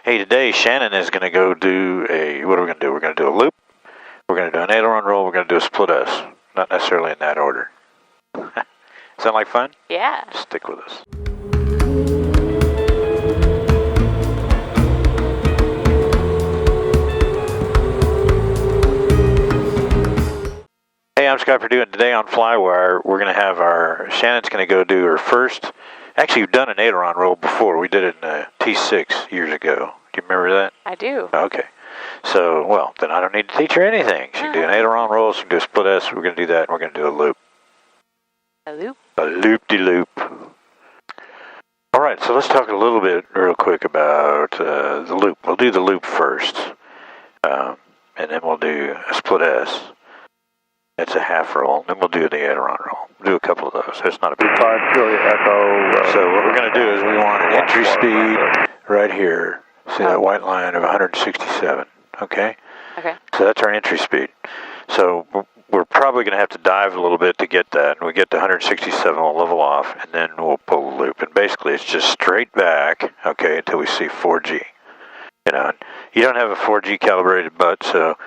Hey, today Shannon is going to go do what are we going to do? We're going to do a loop, we're going to do an aileron roll, we're going to do a split S. Not necessarily in that order. Sound like fun? Yeah. Stick with us. Hey, I'm Scott Perdue, and today on Flywire, we're going to have Shannon's going to go do her first. Actually, you've done an aileron roll before. We did it in T6 years ago. Do you remember that? I do. Okay. So, well, then I don't need to teach her anything. She can do an aileron roll, she can do a split S. We're going to do that, and we're going to do a loop. A loop? A loop-de-loop. All right, so let's talk a little bit real quick about the loop. We'll do the loop first, and then we'll do a split S. That's a half roll. Then we'll do the aileron roll. We'll do a couple of those. That's not a big deal. Echo. So what we're going to do is we want an entry speed right here. See that white line of 167, okay? Okay. So that's our entry speed. So we're probably going to have to dive a little bit to get that. And we get to 167, we'll level off, and then we'll pull the loop. And basically it's just straight back, okay, until we see 4G. You know, you don't have a 4G calibrated butt, so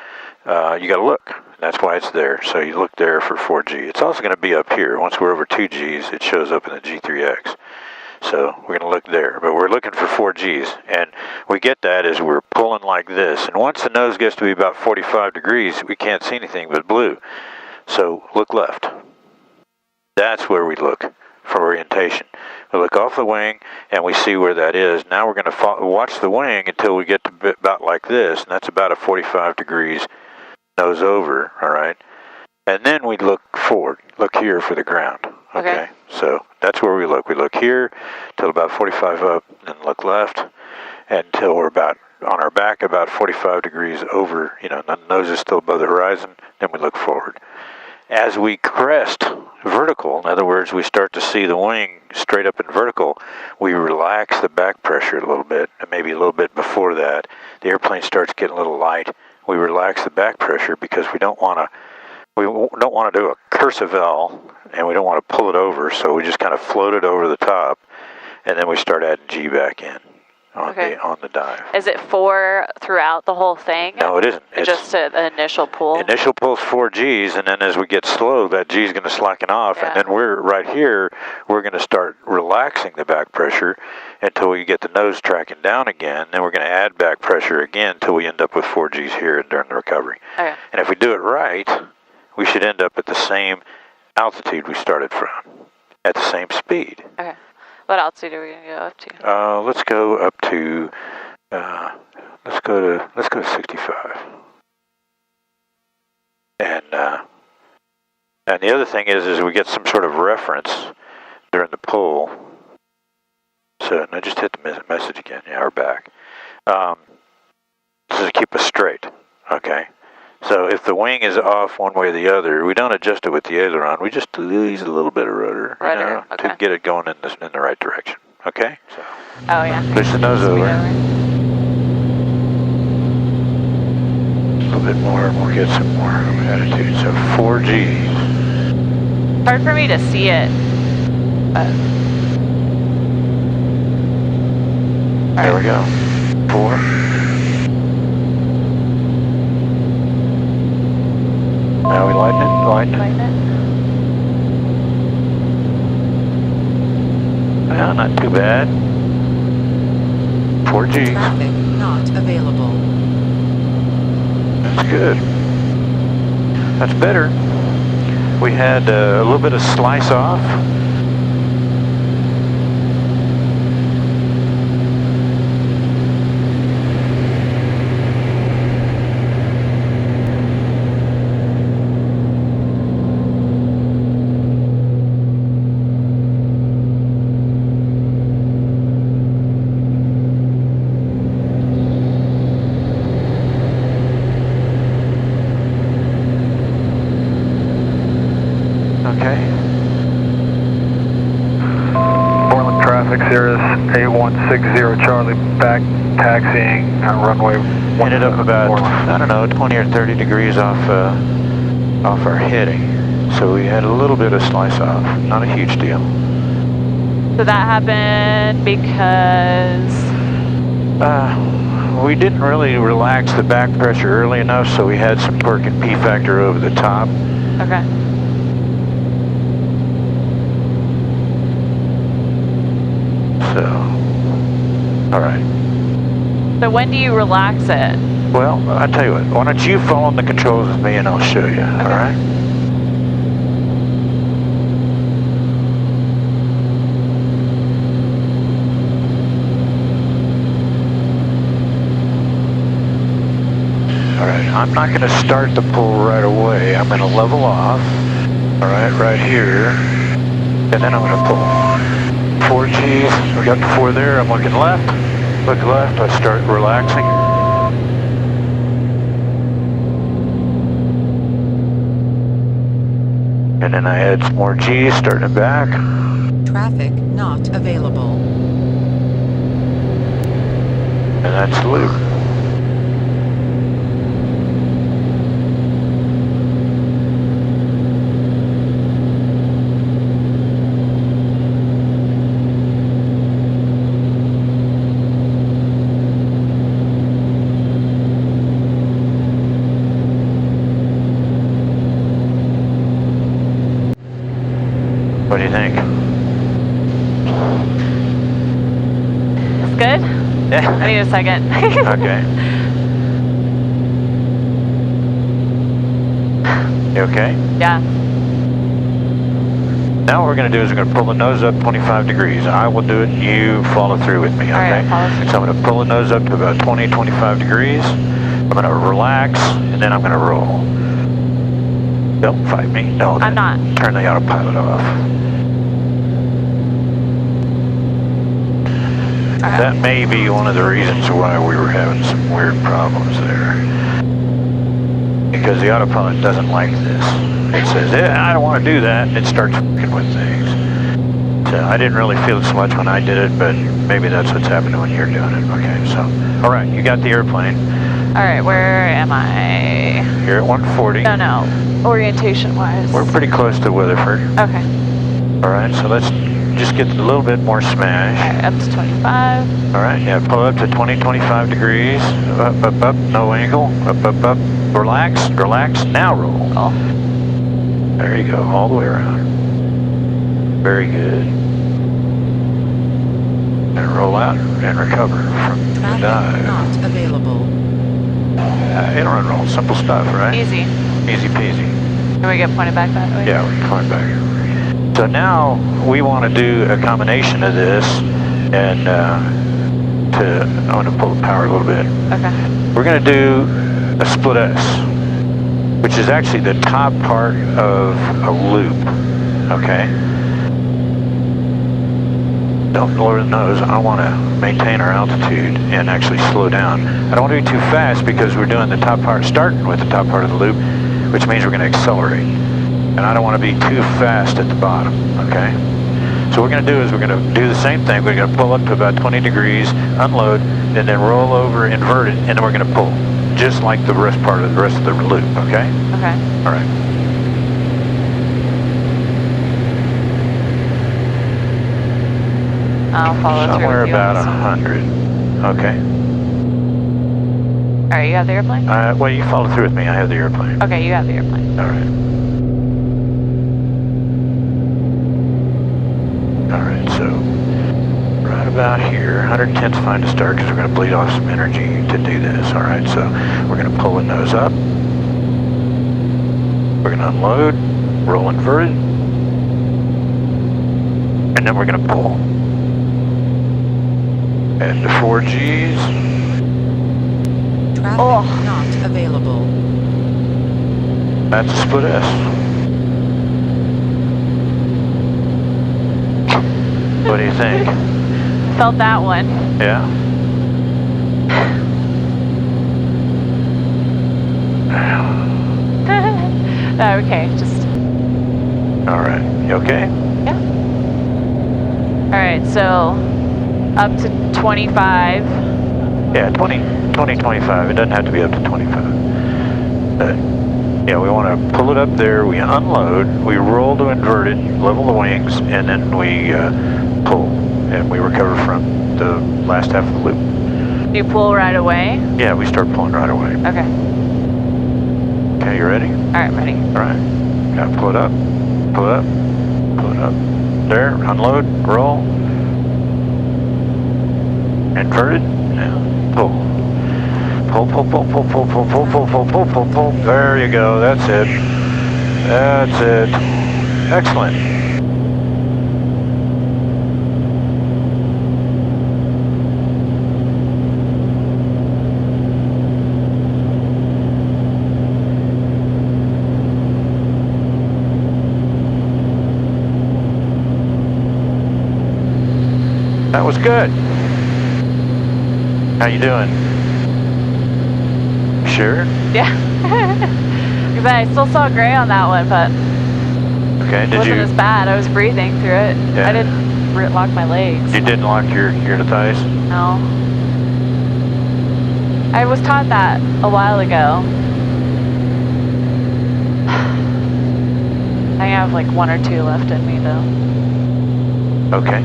you got to look. That's why it's there. So you look there for 4G. It's also going to be up here. Once we're over 2Gs, it shows up in the G3X. So we're going to look there. But we're looking for 4Gs. And we get that as we're pulling like this. And once the nose gets to be about 45 degrees, we can't see anything but blue. So look left. That's where we look for orientation. We look off the wing and we see where that is. Now we're going to watch the wing until we get to about like this. And that's about a 45 degrees nose over, all right? And then we look forward. Look here for the ground, okay? So that's where we look. We look here till about 45 up, then look left until we're about on our back about 45 degrees over, you know, the nose is still above the horizon, then we look forward. As we crest vertical, in other words, we start to see the wing straight up and vertical, we relax the back pressure a little bit, and maybe a little bit before that, the airplane starts getting a little light. We relax the back pressure because we don't want to do a cursive L, and we don't want to pull it over, so we just kind of float it over the top, and then we start adding G back in on the dive. Is it 4 throughout the whole thing? No, it isn't. It's just the initial pull? Initial pull is 4 Gs, and then as we get slow, that G is going to slacken off, and then we're going to start relaxing the back pressure until we get the nose tracking down again. Then we're going to add back pressure again until we end up with 4 Gs here during the recovery. Okay. And if we do it right, we should end up at the same altitude we started from, at the same speed. Okay. What altitude are we going to go up to? Let's go up to let's go to 65. And the other thing is we get some sort of reference during the pull. So I just hit the message again. Yeah, we're back. This is to keep us straight. Okay. So if the wing is off one way or the other, we don't adjust it with the aileron. We just use a little bit of rudder, to get it going in the right direction. Okay? So, push the nose over. A little bit more, and we'll get some more attitude. So 4 Gs. Hard for me to see it. There we go. 4. Now we lighten it. Well, not too bad. 4 Gs. Traffic not available. That's good. That's better. We had a little bit of slice off. Cirrus 8160 Charlie, back taxiing runway 1. Ended up about, I don't know, 20 or 30 degrees off our heading. So we had a little bit of slice off, not a huge deal. So that happened because We didn't really relax the back pressure early enough, so we had some torque and P factor over the top. Okay. So, all right. So when do you relax it? Well, I'll tell you what, why don't you follow the controls with me and I'll show you, all right? All right, I'm not going to start the pull right away. I'm going to level off, all right here, and then I'm going to pull. 4 Gs, we got the 4 there, I'm looking left, I start relaxing. And then I add some more G's, starting back. Traffic not available. And that's the loop. What do you think? It's good? Yeah. I need a second. Okay. You okay? Yeah. Now what we're going to do is we're going to pull the nose up 25 degrees. I will do it, you follow through with me, okay? All right, follow through. So I'm going to pull the nose up to about 20, 25 degrees. I'm going to relax, and then I'm going to roll. Don't fight me. No, I'm not. Turn the autopilot off. That may be one of the reasons why we were having some weird problems there. Because the autopilot doesn't like this. It says, I don't want to do that. It starts working with things. So I didn't really feel it so much when I did it, but maybe that's what's happening when you're doing it. Okay, so, all right, you got the airplane. All right, where am I? You're at 140. No, orientation-wise. We're pretty close to Weatherford. Okay. All right, so let's just get a little bit more smash. All right, up to 25. All right, yeah, pull up to 20, 25 degrees. Up, no angle. Up. Relax, now roll. Cool. There you go, all the way around. Very good. And roll out and recover from the Traffic dive. not available. Aileron roll, simple stuff, right? Easy. Easy peasy. Can we get pointed back that way? Yeah, we can climb back. So now we want to do a combination of this and I'm going to pull the power a little bit. Okay. We're going to do a split S, which is actually the top part of a loop, okay? Don't lower the nose. I want to maintain our altitude and actually slow down. I don't want to be too fast because we're doing the top part, starting with the top part of the loop, which means we're going to accelerate. And I don't want to be too fast at the bottom, okay? So what we're going to do is we're going to do the same thing. We're going to pull up to about 20 degrees, unload, and then roll over, invert it, and then we're going to pull. Just like the rest of the loop, okay? Okay. All right. I'll follow Somewhere through with you about on this one. 100. Okay. All right, you have the airplane? Well, you follow through with me. I have the airplane. Okay, you have the airplane. All right. All right, so right about here, 110's fine to start because we're going to bleed off some energy to do this. All right, so we're going to pull the nose up. We're going to unload, roll inverted, and then we're going to pull. And the 4 Gs. Traffic not available. That's a split S. What do you think? Felt that one. Yeah? Okay, just... All right, you okay? Yeah. All right, so up to 25. Yeah, 20, 25. It doesn't have to be up to 25. Yeah, we want to pull it up there, we unload, we roll to invert it, level the wings, and then we pull, and we recover from the last half of the loop. Do you pull right away? Yeah, we start pulling right away. Okay. Okay, you ready? Alright, ready. Alright. Yeah, pull it up. Pull it up. Pull it up. There, unload, roll. Inverted. Now, pull. Pull, pull, pull, pull, pull, pull, pull, pull, pull, pull, pull, pull. There you go, that's it. That's it. Excellent. That was good. How you doing? Sure? Yeah. Because I still saw gray on that one, but Okay, it did wasn't you? as bad. I was breathing through it. Yeah. I didn't lock my legs. You didn't lock your thighs? No. I was taught that a while ago. I have like 1 or 2 left in me though. Okay.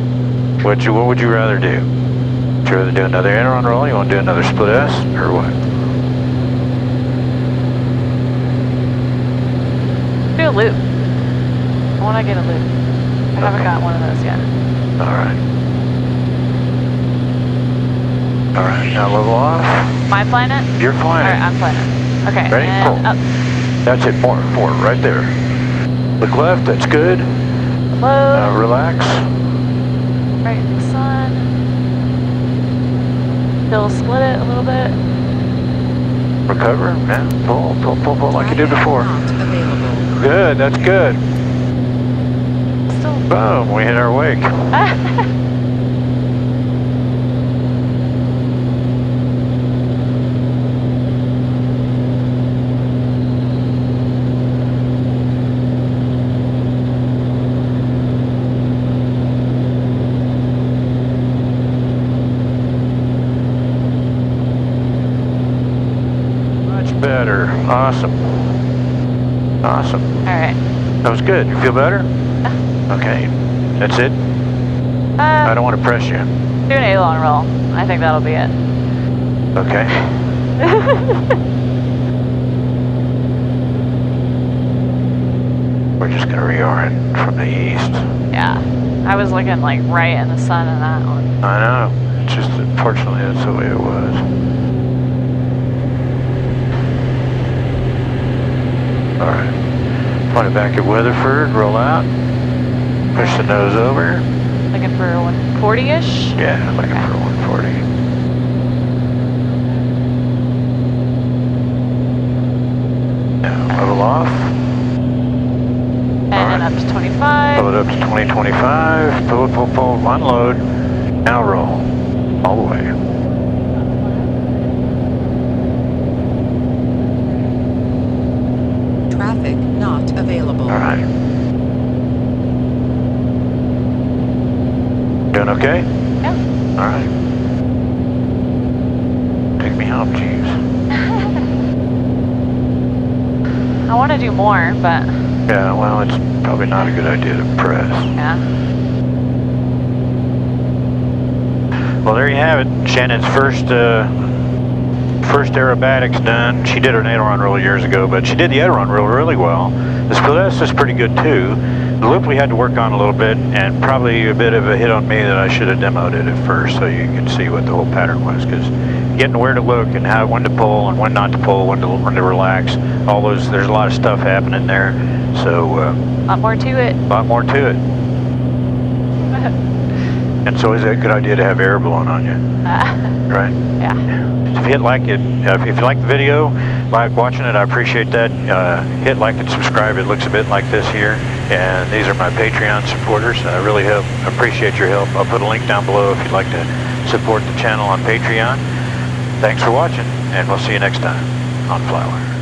What would you rather do? Would you rather do another Aileron roll? You want to do another split S or what? Do a loop. I want to get a loop. I haven't got one of those yet. Alright. Alright, now level off. Am I flying it? You're flying Alright, it. I'm flying it. Okay. Ready? And Pull. up. That's it, forward, right there. Look left, that's good. Load. Relax. Right in the sun. Still split it a little bit. Recover, yeah. Pull, pull, pull, pull like you did before. Not available. Good, that's good. Still. Boom, we hit our wake. Better. Awesome. Awesome. Alright. That was good. You feel better? Okay. That's it? I don't want to press you. Do an Aileron roll. I think that'll be it. Okay. We're just going to reorient from the east. Yeah. I was looking like right in the sun in that one. I know. It's just, unfortunately, that's the way it was. Alright. Point it back at Weatherford, roll out. Push the nose over. Looking for 140-ish? Yeah, looking for 140. Now, level off. And then up to 25. Pull it up to 2025. Pull, pull, pull, unload. Now roll. All the way. Traffic not available. Alright. Doing okay? Yeah. Alright. Take me home, jeez. I want to do more, but Yeah, well, it's probably not a good idea to press. yeah. Well, there you have it. Shannon's first aerobatics done. She did her Aileron roll years ago, but she did the Aileron roll really well. The split S is pretty good too. The loop we had to work on a little bit, and probably a bit of a hit on me that I should have demoed it at first so you can see what the whole pattern was, because getting where to look and how when to pull and when not to pull, when to relax, all those, there's a lot of stuff happening there. So A lot more to it. a lot more to it. And it's always a good idea to have air blowing on you, right? Yeah. So if you hit like it, if you like the video, like watching it, I appreciate that. Hit like and subscribe. It looks a bit like this here. And these are my Patreon supporters. I really appreciate your help. I'll put a link down below if you'd like to support the channel on Patreon. Thanks for watching, and we'll see you next time on Flywire.